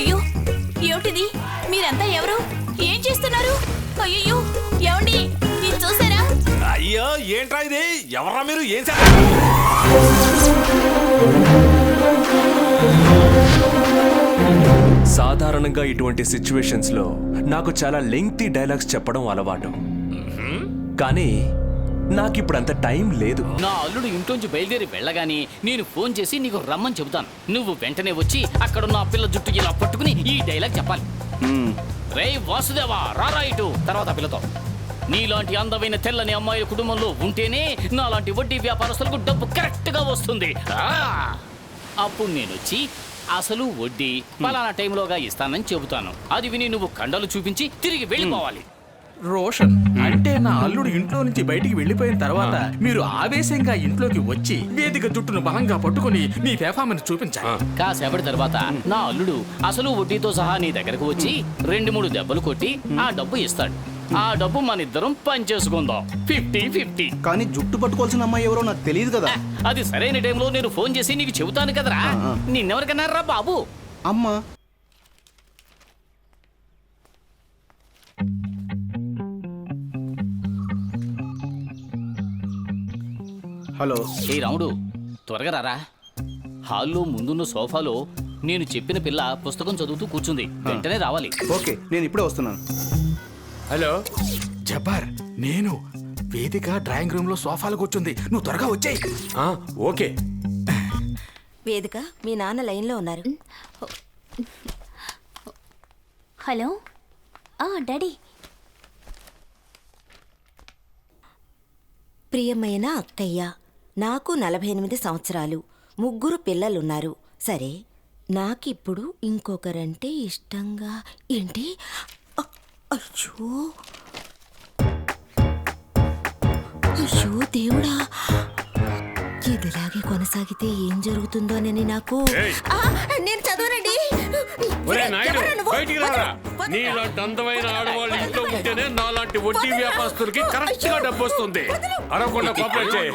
అయ్యో ఏమిటిది? మీరంతా ఎవరు? ఏం చేస్తున్నారు? అయ్యో ఏమండి ఇది చూసారా? అయ్యో ఏంట్రా ఇది? ఎవర్రా మీరు? ఏం సాధారణంగా ఇటువంటి సిచ్యువేషన్స్ లో నాకు చాలా లెంగ్తీ డైలాగ్స్ చెప్పడం అలవాటు. కానీ నాకిప్పుడు అంత టైం లేదు. నా అల్లుడు ఇంట్లోంచి బయలుదేరి వెళ్ళగాని నేను ఫోన్ చేసి నీకు రమ్మని చెబుతాను. నువ్వు వెంటనే వచ్చి అక్కడ నా పిల్ల జుట్టు ఇలా పట్టుకుని ఈ డైలాగ్ చెప్పాలి. రేయ్ వాసుదేవా రారా ఇటు. తర్వాత పిల్లతో నీలాంటి అందమైన తెల్లని అమ్మాయిల కుటుంబంలో ఉంటేనే నాలాంటి వడ్డీ వ్యాపారస్తులకు డబ్బు కరెక్ట్ గా వస్తుంది. అప్పుడు నేను వచ్చి అసలు వడ్డీ పలానా టైంలోగా ఇస్తానని చెబుతాను. అది విని నువ్వు కండలు చూపించి తిరిగి వెళ్ళిపోవాలి. రోషన్ అంటే నా అల్లుడు ఇంట్లో నుంచి బయటికి వెళ్లిపోయిన తర్వాత మీరు ఆవేశంగా ఇంట్లోకి వచ్చి వేదిక జుట్టును బలంగా పట్టుకుని మీ పెర్ఫార్మెన్స్ చూపించాలి. కాసేపటి తర్వాత నా అల్లుడు అసలు వడ్డీతో సహా నీ దగ్గరకు వచ్చి 2-3 దెబ్బలు కొట్టి ఆ డబ్బు ఇస్తాడు. ఆ డబ్బు మన ఇద్దరం పనిచేసుకుందాం. 50-50. కానీ జుట్టు పట్టుకోవాల్సిన అమ్మాయి ఎవరో నాకు తెలియదు కదా. అది సరైన టైంలో నేను ఫోన్ చేసి నీకు చెబుతాను కదరా. నిన్నెవరికన్నారా బాబు? అమ్మా హలో. ఏ రాముడు త్వరగా రారా. హాల్లో ముందున్న సోఫాలో నేను చెప్పిన పిల్ల పుస్తకం చదువుతూ కూర్చుంది. వెంటనే రావాలి. ఓకే నేను ఇప్పుడే వస్తున్నాను. హలో జబ్బర్, నేను వేదిక డ్రాయింగ్ రూమ్ లో సోఫాలో కూర్చుంది. నువ్వు త్వరగా వచ్చేయ్. ఓకే. వేదిక మీ నాన్న లైన్లో ఉన్నారు. Hello daddy. ప్రియమైన అక్కయ్య, నాకు 48 సంవత్సరాలు, 3 పిల్లలున్నారు. సరే, నాకిప్పుడు ఇంకొకరంటే ఇష్టంగా ఏంటి? అయ్యో అయ్యో దేవుడా, ఇదిలాగే కొనసాగితే ఏం జరుగుతుందోనని నాకు. నేను చదవనండి. నీలాంటి అందమైన ఆడవాళ్ళు ఇంట్లో ఉంటేనే నాలాంటి వడ్డీ వ్యాపారస్తులకి కరెక్ట్ గా డబ్బు వస్తుంది. అరవకుండా కోఆపరేట్ చేయి.